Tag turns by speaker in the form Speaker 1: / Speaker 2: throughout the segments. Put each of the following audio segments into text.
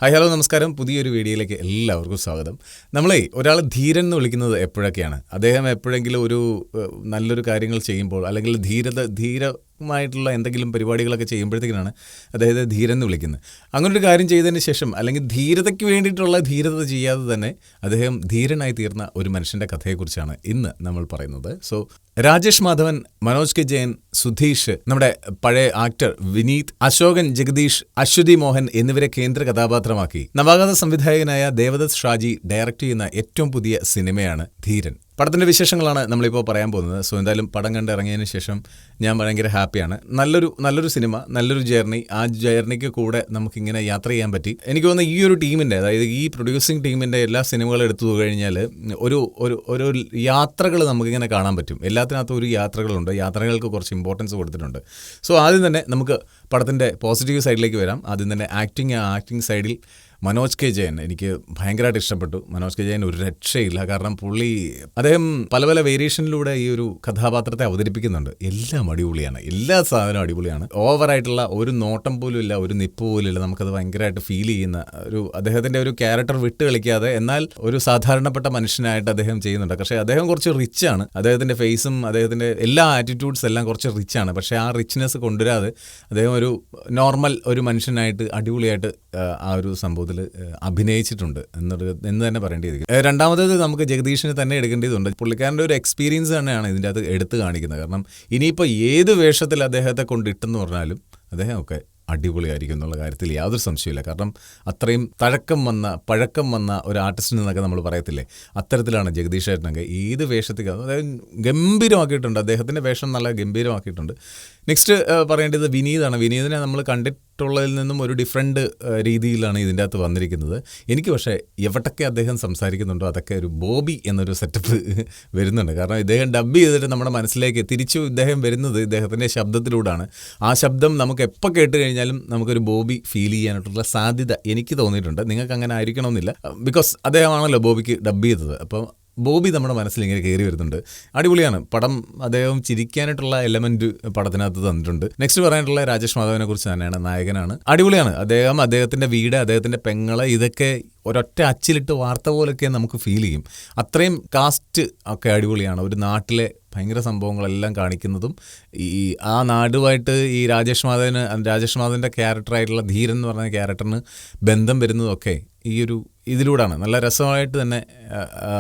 Speaker 1: Hi hello നമസ്കാരം. പുതിയൊരു വീഡിയോയിലേക്ക് എല്ലാവർക്കും സ്വാഗതം. നമ്മളെ ഒരാൾ ധീരൻ എന്ന് വിളിക്കുന്നത് എപ്പോഴൊക്കെയാണ്? അദ്ദേഹം എപ്പോഴെങ്കിലും ഒരു നല്ലൊരു കാര്യങ്ങൾ ചെയ്യുമ്പോൾ അല്ലെങ്കിൽ ധീരമായിട്ടുള്ള എന്തെങ്കിലും പരിപാടികളൊക്കെ ചെയ്യുമ്പോഴത്തേക്കിനാണ് അദ്ദേഹത്തെ ധീരൻ എന്ന് വിളിക്കുന്നത്. അങ്ങനൊരു കാര്യം ചെയ്തതിന് ശേഷം അല്ലെങ്കിൽ ധീരതയ്ക്ക് വേണ്ടിയിട്ടുള്ള ധീരത ചെയ്യാതെ തന്നെ അദ്ദേഹം ധീരനായി തീർന്ന ഒരു മനുഷ്യൻ്റെ കഥയെക്കുറിച്ചാണ് ഇന്ന് നമ്മൾ പറയുന്നത്. സോ രാജേഷ് മാധവൻ, മനോജ് കെ ജയൻ, സുധീഷ്, നമ്മുടെ പഴയ ആക്ടർ വിനീത്, അശോകൻ, ജഗദീഷ്, അശ്വതി മോഹൻ എന്നിവരെ കേന്ദ്ര കഥാപാത്രമാക്കി നവാഗത സംവിധായകനായ ദേവദത്ത് ഷാജി ഡയറക്റ്റ് ചെയ്യുന്ന ഏറ്റവും പുതിയ സിനിമയാണ് ധീരൻ. പടത്തിൻ്റെ വിശേഷങ്ങളാണ് നമ്മളിപ്പോൾ പറയാൻ പോകുന്നത്. സോ എന്തായാലും പടം കണ്ട് ഇറങ്ങിയതിന് ശേഷം ഞാൻ ഭയങ്കര ഹാപ്പിയാണ്. നല്ലൊരു സിനിമ, നല്ലൊരു ജേർണി. ആ ജേർണിക്ക് കൂടെ നമുക്കിങ്ങനെ യാത്ര ചെയ്യാൻ പറ്റി. എനിക്ക് തോന്നുന്നു ഈ ഒരു ടീമിൻ്റെ, അതായത് ഈ പ്രൊഡ്യൂസിങ് ടീമിൻ്റെ എല്ലാ സിനിമകളും എടുത്തു കഴിഞ്ഞാൽ ഒരു യാത്രകൾ നമുക്കിങ്ങനെ കാണാൻ പറ്റും. എല്ലാത്തിനകത്തും ഒരു യാത്രകളുണ്ട്. യാത്രകൾക്ക് കുറച്ച് ഇമ്പോർട്ടൻസ് കൊടുത്തിട്ടുണ്ട്. സോ ആദ്യം തന്നെ നമുക്ക് പടത്തിൻ്റെ പോസിറ്റീവ് സൈഡിലേക്ക് വരാം. ആദ്യം തന്നെ ആക്ടിങ് സൈഡിൽ മനോജ് കെ ജയൻ എനിക്ക് ഭയങ്കരമായിട്ട് ഇഷ്ടപ്പെട്ടു. മനോജ് കെ ജയൻ ഒരു രക്ഷയില്ല. കാരണം അദ്ദേഹം പല വേരിയേഷനിലൂടെ ഈ ഒരു കഥാപാത്രത്തെ അവതരിപ്പിക്കുന്നുണ്ട്. എല്ലാം അടിപൊളിയാണ്, എല്ലാ സാധനവും അടിപൊളിയാണ്. ഓവറായിട്ടുള്ള ഒരു നോട്ടം പോലും ഇല്ല, ഒരു നിപ്പ് പോലും ഇല്ല. നമുക്കത് ഭയങ്കരമായിട്ട് ഫീൽ ചെയ്യുന്ന അദ്ദേഹത്തിൻ്റെ ഒരു ക്യാരക്ടർ വിട്ട് കളിക്കാതെ എന്നാൽ ഒരു സാധാരണപ്പെട്ട മനുഷ്യനായിട്ട് അദ്ദേഹം ചെയ്യുന്നുണ്ട്. പക്ഷേ അദ്ദേഹം കുറച്ച് റിച്ചാണ്. അദ്ദേഹത്തിൻ്റെ ഫേസും അദ്ദേഹത്തിൻ്റെ എല്ലാ ആറ്റിറ്റ്യൂഡ്സ് എല്ലാം കുറച്ച് റിച്ചാണ്. പക്ഷേ ആ റിച്ച്നെസ് കൊണ്ടുവരാതെ അദ്ദേഹം ഒരു നോർമൽ ഒരു മനുഷ്യനായിട്ട് അടിപൊളിയായിട്ട് ആ ഒരു സംഭവത്തിൽ അഭിനയിച്ചിട്ടുണ്ട് എന്ന് തന്നെ പറയേണ്ടിയിരിക്കും. രണ്ടാമത്തേത് നമുക്ക് ജഗദീഷിനെ തന്നെ എടുക്കേണ്ടതുണ്ട്. പുള്ളിക്കാരൻ്റെ ഒരു എക്സ്പീരിയൻസ് തന്നെയാണ് ഇതിൻ്റെ അകത്ത് എടുത്തു കാണിക്കുന്നത്. കാരണം ഇനിയിപ്പോൾ ഏത് വേഷത്തിൽ അദ്ദേഹത്തെ കൊണ്ടിട്ടെന്ന് പറഞ്ഞാലും അദ്ദേഹം ഒക്കെ അടിപൊളിയായിരിക്കും എന്നുള്ള കാര്യത്തിൽ യാതൊരു സംശയമില്ല. കാരണം അത്രയും പഴക്കം വന്ന ഒരു ആർട്ടിസ്റ്റിൽ നിന്നൊക്കെ നമ്മൾ പറയത്തില്ലേ, അത്തരത്തിലാണ് ജഗദീഷ് ചേട്ടനൊക്കെ ഏത് വേഷത്തിൽ അതായത് ഗംഭീരമാക്കിയിട്ടുണ്ട്. അദ്ദേഹത്തിൻ്റെ വേഷം നല്ല ഗംഭീരമാക്കിയിട്ടുണ്ട്. നെക്സ്റ്റ് പറയേണ്ടത് വിനീതാണ്. വിനീതിനെ നമ്മൾ കണ്ടിട്ടുള്ളതിൽ നിന്നും ഒരു ഡിഫറെൻറ്റ് രീതിയിലാണ് ഇതിൻ്റെ അകത്ത് വന്നിരിക്കുന്നത്. എനിക്ക് പക്ഷേ എവിടൊക്കെ അദ്ദേഹം സംസാരിക്കുന്നുണ്ടോ അതൊക്കെ ഒരു ബോബി എന്നൊരു സെറ്റപ്പ് വരുന്നുണ്ട്. കാരണം ഇദ്ദേഹം ഡബ് ചെയ്തിട്ട് നമ്മുടെ മനസ്സിലേക്ക് തിരിച്ചു ഇദ്ദേഹം വരുന്നത് ഇദ്ദേഹത്തിൻ്റെ ശബ്ദത്തിലൂടെയാണ്. ആ ശബ്ദം നമുക്ക് എപ്പോൾ കേട്ട് കഴിഞ്ഞാലും നമുക്കൊരു ബോബി ഫീൽ ചെയ്യാനായിട്ടുള്ള സാധ്യത എനിക്ക് തോന്നിയിട്ടുണ്ട്. നിങ്ങൾക്ക് അങ്ങനെ ആയിരിക്കണമെന്നില്ല. ബിക്കോസ് അദ്ദേഹമാണല്ലോ ബോബിക്ക് ഡബ് ചെയ്തത്. അപ്പോൾ ബോബി നമ്മുടെ മനസ്സിൽ ഇങ്ങനെ കയറി വരുന്നുണ്ട്. അടിപൊളിയാണ് പടം. അദ്ദേഹം ചിരിക്കാനായിട്ടുള്ള എലമെന്റ് പടത്തിനകത്ത് തന്നിട്ടുണ്ട്. നെക്സ്റ്റ് പറയാനായിട്ടുള്ള രാജേഷ് മാധവനെ കുറിച്ച് തന്നെയാണ്. നായകനാണ്. അടിപൊളിയാണ്. അദ്ദേഹത്തിൻ്റെ വീട്, അദ്ദേഹത്തിൻ്റെ പെങ്ങള്, ഇതൊക്കെ ഒരൊറ്റ അച്ചിലിട്ട് വാർത്ത പോലൊക്കെ നമുക്ക് ഫീൽ ചെയ്യും. അത്രയും കാസ്റ്റ് ഒക്കെ അടിപൊളിയാണ്. ഒരു നാട്ടിലെ ഭയങ്കര സംഭവങ്ങളെല്ലാം കാണിക്കുന്നതും ആ നാടുമായിട്ട് ഈ രാജേഷ് മാധവൻ്റെ ക്യാരക്ടറായിട്ടുള്ള ധീരൻ എന്ന് പറഞ്ഞ ക്യാരക്ടറിന് ബന്ധം വരുന്നതൊക്കെ ഈ ഒരു ഇതിലൂടെയാണ്. നല്ല രസമായിട്ട് തന്നെ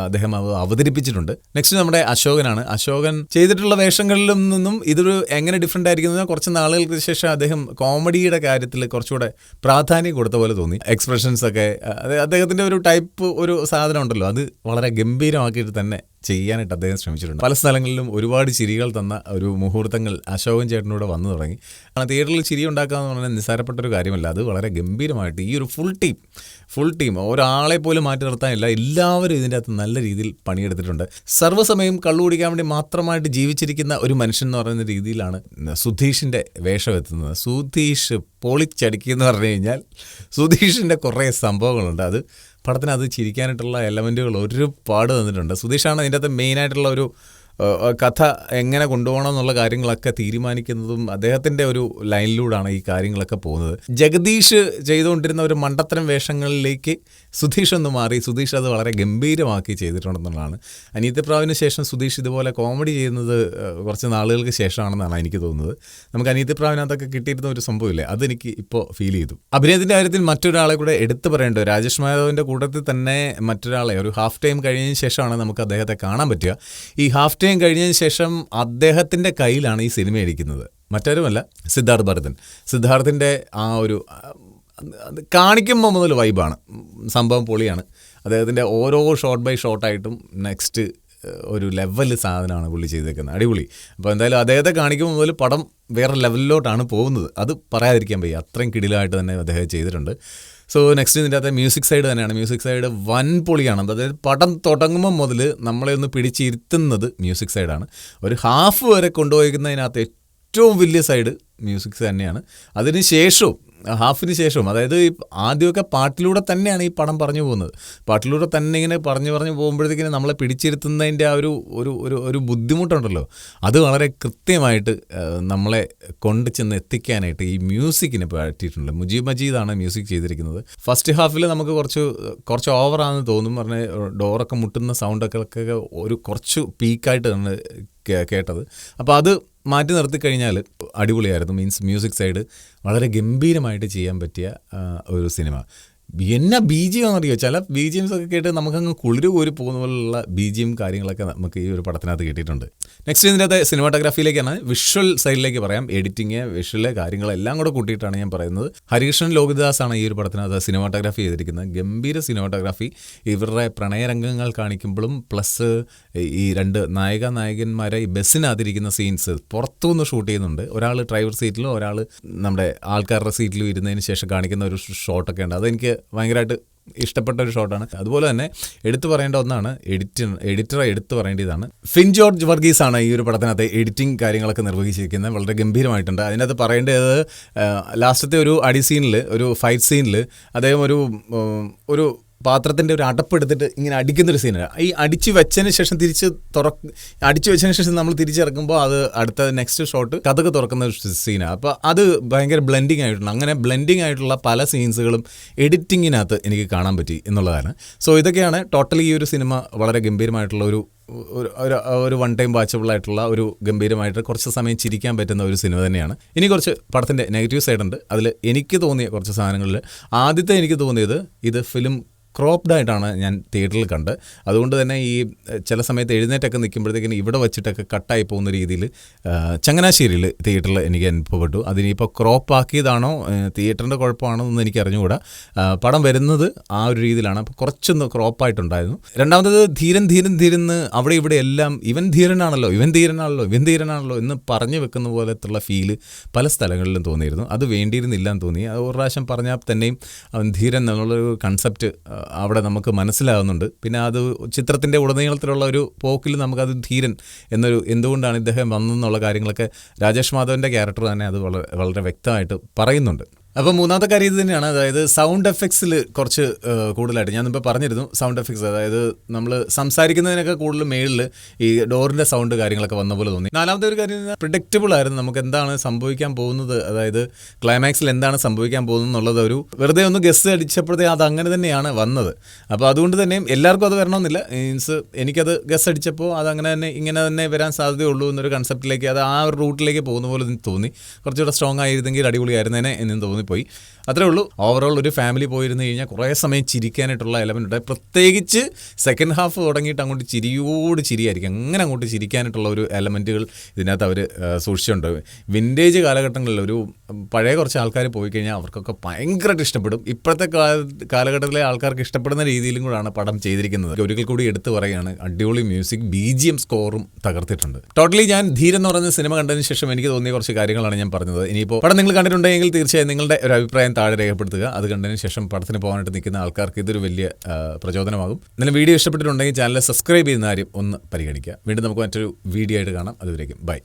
Speaker 1: അദ്ദേഹം അത് അവതരിപ്പിച്ചിട്ടുണ്ട്. നെക്സ്റ്റ് നമ്മുടെ അശോകനാണ്. അശോകൻ ചെയ്തിട്ടുള്ള വേഷങ്ങളിലും നിന്നും ഇതൊരു എങ്ങനെ ഡിഫറെൻ്റ് ആയിരിക്കുന്നത്, കുറച്ച് നാളുകൾക്ക് ശേഷം അദ്ദേഹം കോമഡിയുടെ കാര്യത്തിൽ കുറച്ചുകൂടെ പ്രാധാന്യം കൊടുത്ത പോലെ തോന്നി. എക്സ്പ്രഷൻസ് ഒക്കെ അദ്ദേഹത്തിൻ്റെ ഒരു ടൈപ്പ് ഒരു സാധനം ഉണ്ടല്ലോ, അത് വളരെ ഗംഭീരമാക്കിയിട്ട് തന്നെ ചെയ്യാനായിട്ട് അദ്ദേഹം ശ്രമിച്ചിട്ടുണ്ട്. പല സ്ഥലങ്ങളിലും ഒരുപാട് ചിരികൾ തന്ന ഒരു മുഹൂർത്തങ്ങൾ അശോകൻ ചേട്ടനൂടെ വന്നു തുടങ്ങി. കാരണം തിയേറ്ററിൽ ചിരി ഉണ്ടാക്കുക എന്ന് പറഞ്ഞാൽ നിസ്സാരപ്പെട്ടൊരു കാര്യമല്ല. അത് വളരെ ഗംഭീരമായിട്ട് ഈ ഒരു ഫുൾ ടീം ഒരാളെ പോലും മാറ്റി നിർത്താനില്ല. എല്ലാവരും ഇതിൻ്റെ അകത്ത് നല്ല രീതിയിൽ പണിയെടുത്തിട്ടുണ്ട്. സർവ്വസമയം കള്ളു കുടിക്കാൻ വേണ്ടി മാത്രമായിട്ട് ജീവിച്ചിരിക്കുന്ന ഒരു മനുഷ്യൻ എന്ന് പറയുന്ന രീതിയിലാണ് സുധീഷിൻ്റെ വേഷം എത്തുന്നത്. സുധീഷ് പൊളിച്ചടിക്കുക എന്ന് പറഞ്ഞു കഴിഞ്ഞാൽ സുധീഷിൻ്റെ കുറേ സംഭവങ്ങളുണ്ട്. അത് പടത്തിനകത്ത് ചിരിക്കാനായിട്ടുള്ള എലമെൻറ്റുകൾ ഒരുപാട് തന്നിട്ടുണ്ട്. സുധീഷാണ് അതിൻ്റെ അകത്ത് മെയിനായിട്ടുള്ള ഒരു കഥ എങ്ങനെ കൊണ്ടുപോകണം എന്നുള്ള കാര്യങ്ങളൊക്കെ തീരുമാനിക്കുന്നതും അദ്ദേഹത്തിൻ്റെ ഒരു ലൈനിലൂടെയാണ് ഈ കാര്യങ്ങളൊക്കെ പോകുന്നത്. ജഗദീഷ് ചെയ്തുകൊണ്ടിരുന്ന ഒരു മണ്ടത്തരം വേഷങ്ങളിലേക്ക് സുധീഷ് ഒന്ന് മാറി. സുധീഷ് അത് വളരെ ഗംഭീരമാക്കി ചെയ്തിട്ടുണ്ടെന്നുള്ളതാണ്. അനിയത്തിപ്രാവിന് ശേഷം സുധീഷ് ഇതുപോലെ കോമഡി ചെയ്യുന്നത് കുറച്ച് നാളുകൾക്ക് ശേഷമാണെന്നാണ് എനിക്ക് തോന്നുന്നത്. നമുക്ക് അനിയത്തിപ്രാവിനകത്തൊക്കെ കിട്ടിയിരുന്ന ഒരു സംഭവമില്ലേ, അതെനിക്ക് ഇപ്പോൾ ഫീൽ ചെയ്തു. അഭിനയത്തിൻ്റെ കാര്യത്തിൽ മറ്റൊരാളെ കൂടെ എടുത്തു പറയേണ്ടത് രാജേഷ് മാധവൻ്റെ കൂട്ടത്തിൽ തന്നെ മറ്റൊരാളെ ഒരു ഹാഫ് ടൈം കഴിഞ്ഞതിന് ശേഷമാണ് നമുക്ക് അദ്ദേഹത്തെ കാണാൻ പറ്റുക. ഈ ഹാഫ് ടൈം കഴിഞ്ഞതിന് ശേഷം അദ്ദേഹത്തിൻ്റെ കയ്യിലാണ് ഈ സിനിമ ഇരിക്കുന്നത്. മറ്റാരുമല്ല, സിദ്ധാർത്ഥിൻ്റെ ആ ഒരു കാണിക്കുമ്പോൾ മുതൽ വൈബാണ്. സംഭവം പൊളിയാണ്. അദ്ദേഹത്തിൻ്റെ ഓരോ ഷോട്ട് ബൈ ഷോട്ടായിട്ടും നെക്സ്റ്റ് ഒരു ലെവൽ സാധനമാണ് പുള്ളി ചെയ്തേക്കുന്നത്. അടിപൊളി. അപ്പോൾ എന്തായാലും അദ്ദേഹത്തെ കാണിക്കുമ്പോൾ മുതൽ പടം വേറെ ലെവലിലോട്ടാണ് പോകുന്നത്. അത് പറയാതിരിക്കാൻ വയ്യ. അത്രയും കിടിലമായിട്ട് തന്നെ അദ്ദേഹം ചെയ്തിട്ടുണ്ട്. സോ നെക്സ്റ്റ് ഇതിൻ്റെ അകത്തെ മ്യൂസിക് സൈഡ് തന്നെയാണ്. മ്യൂസിക് സൈഡ് വൻ പൊളിയാണ്. അതായത് പടം തുടങ്ങുമ്പോൾ മുതൽ നമ്മളെ ഒന്ന് പിടിച്ചിരുത്തുന്നത് മ്യൂസിക് സൈഡാണ്. ഒരു ഹാഫ് വരെ കൊണ്ടുപോയിരിക്കുന്നതിനകത്ത് ഏറ്റവും വലിയ സൈഡ് മ്യൂസിക് തന്നെയാണ്. അതിന് ശേഷവും ഹാഫിന് ശേഷവും, അതായത് ഈ ആദ്യമൊക്കെ പാട്ടിലൂടെ തന്നെയാണ് ഈ പടം പറഞ്ഞു പോകുന്നത്. പാട്ടിലൂടെ തന്നെ ഇങ്ങനെ പറഞ്ഞു പോകുമ്പോഴത്തേക്കിന് നമ്മളെ പിടിച്ചിരുത്തുന്നതിൻ്റെ ആ ഒരു ബുദ്ധിമുട്ടുണ്ടല്ലോ, അത് വളരെ കൃത്യമായിട്ട് നമ്മളെ കൊണ്ട് ചെന്ന് എത്തിക്കാനായിട്ട് ഈ മ്യൂസിക്കിനെ പറ്റിയിട്ടുണ്ട്. മുജീബ് മജീദാണ് മ്യൂസിക് ചെയ്തിരിക്കുന്നത്. ഫസ്റ്റ് ഹാഫിൽ നമുക്ക് കുറച്ച് ഓവറാണെന്ന് തോന്നും, പറഞ്ഞ ഡോറൊക്കെ മുട്ടുന്ന സൗണ്ടൊക്കെ കുറച്ച് പീക്കായിട്ടാണ് കേട്ടത്. അപ്പോൾ അത് മാറ്റി നിർത്തി കഴിഞ്ഞാൽ അടിപൊളിയായിരുന്നു. മീൻസ് മ്യൂസിക് സൈഡ് വളരെ ഗംഭീരമായിട്ട് ചെയ്യാൻ പറ്റിയ ഒരു സിനിമ. എന്നാ ബി ജി എം എന്നറിയോ, ചില ബി ജി എംസ് ഒക്കെ കേട്ട് നമുക്കങ്ങ് കുളിര് കോരി പോകുന്ന പോലുള്ള ബി ജി എം കാര്യങ്ങളൊക്കെ നമുക്ക് ഈ ഒരു പടത്തിനകത്ത് കിട്ടിയിട്ടുണ്ട്. നെക്സ്റ്റ് ഇതിനകത്ത് സിനിമാറ്റോഗ്രാഫിയിലേക്കാണ്, വിഷ്വൽ സൈഡിലേക്ക് പറയാം. എഡിറ്റിങ്, വിഷ്വല് കാര്യങ്ങളെല്ലാം കൂടെ കൂട്ടിയിട്ടാണ് ഞാൻ പറയുന്നത്. ഹരികൃഷ്ണൻ ലോഹിതദാസാണ് ഈ ഒരു പടത്തിനകത്ത് സിനിമാറ്റോഗ്രാഫി ചെയ്തിരിക്കുന്നത്. ഗംഭീര സിനിമാറ്റോഗ്രാഫി. ഇവരുടെ പ്രണയരംഗങ്ങൾ കാണിക്കുമ്പോഴും പ്ലസ് ഈ രണ്ട് നായകന്മാരെ ഈ ബസ്സിനകത്തിരിക്കുന്ന സീൻസ് പുറത്തുനിന്ന് ഷൂട്ട് ചെയ്യുന്നുണ്ട്. ഒരാൾ ഡ്രൈവർ സീറ്റിലും ഒരാൾ നമ്മുടെ ആൾക്കാരുടെ സീറ്റിലും ഇരുന്നതിന് ശേഷം കാണിക്കുന്ന ഒരു ഷോട്ടൊക്കെ ഉണ്ട്. അതെനിക്ക് ഭയങ്കരമായിട്ട് ഇഷ്ടപ്പെട്ട ഒരു ഷോട്ടാണ്. അതുപോലെ തന്നെ എടുത്തു പറയേണ്ട ഒന്നാണ് എഡിറ്ററെ എടുത്തു പറയേണ്ടതാണ്. ഫിൻ ജോർജ് വർഗീസാണ് ഈ ഒരു പടത്തിനകത്ത് എഡിറ്റിംഗ് കാര്യങ്ങളൊക്കെ നിർവഹിച്ചിരിക്കുന്നത്. വളരെ ഗംഭീരമായിട്ടുണ്ട്. അതിനകത്ത് പറയേണ്ടത് ലാസ്റ്റത്തെ ഒരു അടി സീനിൽ, ഒരു ഫൈറ്റ് സീനിൽ അദ്ദേഹം ഒരു പാത്രത്തിൻ്റെ ഒരു അടപ്പെടുത്തിട്ട് ഇങ്ങനെ അടിക്കുന്നൊരു സീനാണ്. ഈ അടിച്ചു വെച്ചതിന് ശേഷം അടിച്ചു വെച്ചതിന് ശേഷം നമ്മൾ തിരിച്ചിറക്കുമ്പോൾ അത് അടുത്ത നെക്സ്റ്റ് ഷോട്ട് കഥക്ക് തുറക്കുന്ന ഒരു സീനാണ്. അപ്പോൾ അത് ഭയങ്കര ബ്ലെൻഡിങ് ആയിട്ടുണ്ട്. അങ്ങനെ ബ്ലെൻഡിങ് ആയിട്ടുള്ള പല സീൻസുകളും എഡിറ്റിങ്ങിനകത്ത് എനിക്ക് കാണാൻ പറ്റി എന്നുള്ളതാണ്. സോ ഇതൊക്കെയാണ് ടോട്ടലി ഈ ഒരു സിനിമ വളരെ ഗംഭീരമായിട്ടുള്ള ഒരു വൺ ടൈം വാച്ചബിൾ ആയിട്ടുള്ള ഒരു ഗംഭീരമായിട്ട് കുറച്ച് സമയം ചിരിക്കാൻ പറ്റുന്ന ഒരു സിനിമ തന്നെയാണ്. ഇനി കുറച്ച് പടത്തിൻ്റെ നെഗറ്റീവ് സൈഡുണ്ട്. അതിൽ എനിക്ക് തോന്നിയ കുറച്ച് സാധനങ്ങളിൽ ആദ്യത്തെ എനിക്ക് തോന്നിയത്, ഇത് ഫിലിം ക്രോപ്ഡ് ആയിട്ടാണ് ഞാൻ തിയേറ്ററിൽ കണ്ട്. അതുകൊണ്ട് തന്നെ ഈ ചില സമയത്ത് എഴുന്നേറ്റൊക്കെ നിൽക്കുമ്പോഴത്തേക്കിന് ഇവിടെ വെച്ചിട്ടൊക്കെ കട്ടായി പോകുന്ന രീതിയിൽ ചങ്ങനാശ്ശേരിയിൽ തിയേറ്ററിൽ എനിക്ക് അനുഭവപ്പെട്ടു. അതിനിപ്പോൾ ക്രോപ്പ് ആക്കിയതാണോ തിയേറ്ററിൻ്റെ കുഴപ്പമാണോ എന്ന് എനിക്ക് അറിഞ്ഞുകൂടാ. പടം വരുന്നത് ആ ഒരു രീതിയിലാണ്. അപ്പോൾ കുറച്ചൊന്ന് ക്രോപ്പായിട്ടുണ്ടായിരുന്നു. രണ്ടാമത്തത് ധീരൻ അവിടെ ഇവിടെ എല്ലാം ഇവൻ ധീരനാണല്ലോ എന്ന് പറഞ്ഞു വെക്കുന്ന പോലത്തുള്ള ഫീല് പല സ്ഥലങ്ങളിലും തോന്നിയിരുന്നു. അത് വേണ്ടിയിരുന്നില്ല എന്ന് തോന്നി. അത് ഒരു പ്രാവശ്യം പറഞ്ഞാൽ തന്നെയും അവൻ ധീരൻ എന്നുള്ളൊരു കൺസെപ്റ്റ് അവിടെ നമുക്ക് മനസ്സിലാകുന്നുണ്ട്. പിന്നെ അത് ചിത്രത്തിൻ്റെ ഉടനീളത്തിലുള്ള ഒരു പോക്കിൽ നമുക്കത് ധീരൻ എന്തുകൊണ്ടാണ് ഇദ്ദേഹം വന്നെന്നുള്ള കാര്യങ്ങളൊക്കെ രാജേഷ് മാധവൻ്റെ ക്യാരക്ടർ തന്നെ അത് വളരെ വ്യക്തമായിട്ട് പറയുന്നുണ്ട്. അപ്പോൾ മൂന്നാമത്തെ കാര്യം ഇത് തന്നെയാണ്. അതായത് സൗണ്ട് എഫക്ട്സിൽ കുറച്ച് കൂടുതലായിട്ട് ഞാനിപ്പോൾ പറഞ്ഞിരുന്നു. സൗണ്ട് എഫക്ട്സ്, അതായത് നമ്മൾ സംസാരിക്കുന്നതിനൊക്കെ കൂടുതൽ മേളിൽ ഈ ഡോറിൻ്റെ സൗണ്ട് കാര്യങ്ങളൊക്കെ വന്ന പോലെ തോന്നി. നാലാമത്തെ ഒരു കാര്യം, പ്രിഡിക്റ്റബിൾ ആയിരുന്നു. നമുക്ക് എന്താണ് സംഭവിക്കാൻ പോകുന്നത്, അതായത് ക്ലൈമാക്സിൽ എന്താണ് സംഭവിക്കാൻ പോകുന്നത് എന്നുള്ളത് വെറുതെ ഒന്ന് ഗസ് അടിച്ചപ്പോഴത്തേ അത് അങ്ങനെ തന്നെയാണ് വന്നത്. അപ്പോൾ അതുകൊണ്ട് തന്നെ എല്ലാവർക്കും അത് വരണമെന്നില്ല. മീൻസ് എനിക്കത് ഗസ് അടിച്ചപ്പോൾ അത് ഇങ്ങനെ തന്നെ വരാൻ സാധ്യതയുള്ളൂ എന്നൊരു കൺസെപ്റ്റിലേക്ക്, അത് ആ ഒരു റൂട്ടിലേക്ക് പോകുന്ന പോലെ തോന്നി. കുറച്ചുകൂടെ സ്ട്രോങ് ആയിരുന്നെങ്കിൽ അടിപൊളിയായിരുന്നേനെ എന്ന് തോന്നി പോയി. അത്രേ ഉള്ളൂ. ഓവറോൾ ഒരു ഫാമിലി പോയിരുന്നു കഴിഞ്ഞാൽ കുറേ സമയം ചിരിക്കാനായിട്ടുള്ള എലമെൻ്റ് ഉണ്ട്. പ്രത്യേകിച്ച് സെക്കൻഡ് ഹാഫ് തുടങ്ങിയിട്ട് അങ്ങോട്ട് ചിരിയായിരിക്കും. അങ്ങനെ അങ്ങോട്ട് ചിരിക്കാനായിട്ടുള്ള ഒരു എലമെൻറ്റുകൾ ഇതിനകത്ത് അവർ സൂക്ഷിച്ചിട്ടുണ്ട്. വിൻറ്റേജ് കാലഘട്ടങ്ങളിൽ ഒരു പഴയ കുറച്ച് ആൾക്കാർ പോയി കഴിഞ്ഞാൽ അവർക്കൊക്കെ ഭയങ്കരമായിട്ട് ഇഷ്ടപ്പെടും. ഇപ്പോഴത്തെ കാലഘട്ടത്തിലെ ആൾക്കാർക്ക് ഇഷ്ടപ്പെടുന്ന രീതിയിലും കൂടാണ് പടം ചെയ്തിരിക്കുന്നത്. ഒരിക്കൽ കൂടി എടുത്തു പറയുകയാണ്, അടിപൊളി മ്യൂസിക്, BGM സ്കോറും തകർത്തിട്ടുണ്ട്. ടോട്ടലി ഞാൻ ധീരൻ എന്ന് പറഞ്ഞ സിനിമ കണ്ടതിന് ശേഷം എനിക്ക് തോന്നിയ കുറച്ച് കാര്യങ്ങളാണ് ഞാൻ പറഞ്ഞത്. ഇനിയിപ്പോൾ പടം നിങ്ങൾ കണ്ടിട്ടുണ്ടെങ്കിൽ തീർച്ചയായും നിങ്ങളുടെ ഒരു അഭിപ്രായം താഴെ രേഖപ്പെടുത്തുക. അത് കണ്ടതിന് ശേഷം പടത്തിന് പോകാനായിട്ട് നിൽക്കുന്ന ആൾക്കാർക്ക് ഇതൊരു വലിയ പ്രചോദനമാകും. എന്നാലും വീഡിയോ ഇഷ്ടപ്പെട്ടിട്ടുണ്ടെങ്കിൽ ചാനൽ സബ്സ്ക്രൈബ് ചെയ്യുന്ന കാര്യം ഒന്ന് പരിഗണിക്കുക. വീണ്ടും നമുക്ക് മറ്റൊരു വീഡിയോ ആയിട്ട് കാണാം. അതുവരേക്കും ബൈ.